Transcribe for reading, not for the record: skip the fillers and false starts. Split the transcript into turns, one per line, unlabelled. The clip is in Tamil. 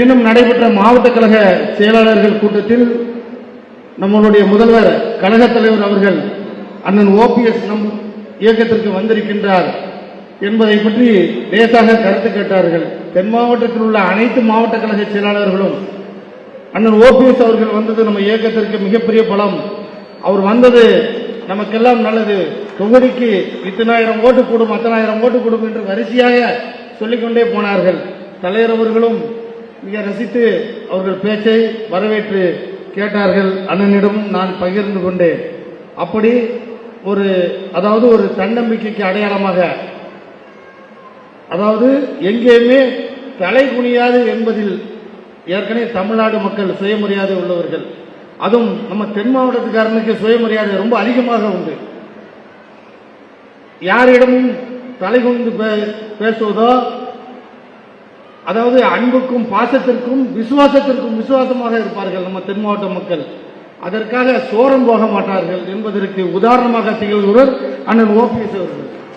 இன்னும் நடைபெற்ற மாவட்ட கழக செயலாளர்கள் கூட்டத்தில் நம்மளுடைய முதல்வர் கழக தலைவர் அவர்கள் அண்ணன் ஓபிஎஸ் நம் இயக்கத்திற்கு வந்திருக்கின்றார் என்பதை பற்றி லேசாக கருத்து கேட்டார்கள். தென் மாவட்டத்தில் உள்ள அனைத்து மாவட்ட கழக செயலாளர்களும் அண்ணன் ஓபிஎஸ் அவர்கள் வந்தது நம்ம இயக்கத்திற்கு மிகப்பெரிய பலம், அவர் வந்தது நமக்கெல்லாம் நல்லது, தொகுதிக்கு இத்தனாயிரம் ஓட்டு கூடும் அத்தனாயிரம் ஓட்டு கூடும் என்று வரிசையாக சொல்லிக்கொண்டே போனார்கள். தலைவர் அவர்களும் மிக ரசித்து அவர்கள் பேச்சை வரவேற்று கேட்டார்கள். அண்ணனிடம் நான் பகிர்ந்து கொண்டேன். அப்படி ஒரு தன்னம்பிக்கைக்கு அடையாளமாக, அதாவது எங்கேயுமே தலை குனியாது என்பதில் ஏற்கனவே தமிழ்நாடு மக்கள் சுயமரியாதை உள்ளவர்கள். அதுவும் நம்ம தென் மாவட்டத்துக்காரனுக்கு சுயமரியாதை ரொம்ப அதிகமாக உண்டு. யாரிடமும் தலை குனிந்து பேசுவதோ, அதாவது அன்புக்கும் பாசத்திற்கும் விசுவாசமாக இருப்பார்கள் நம்ம தென் மாவட்ட மக்கள். அதற்காக சோரம் போக மாட்டார்கள் என்பதற்கு உதாரணமாக திகழ்கிறவர் அண்ணன் ஓபிஎஸ் அவர்கள்.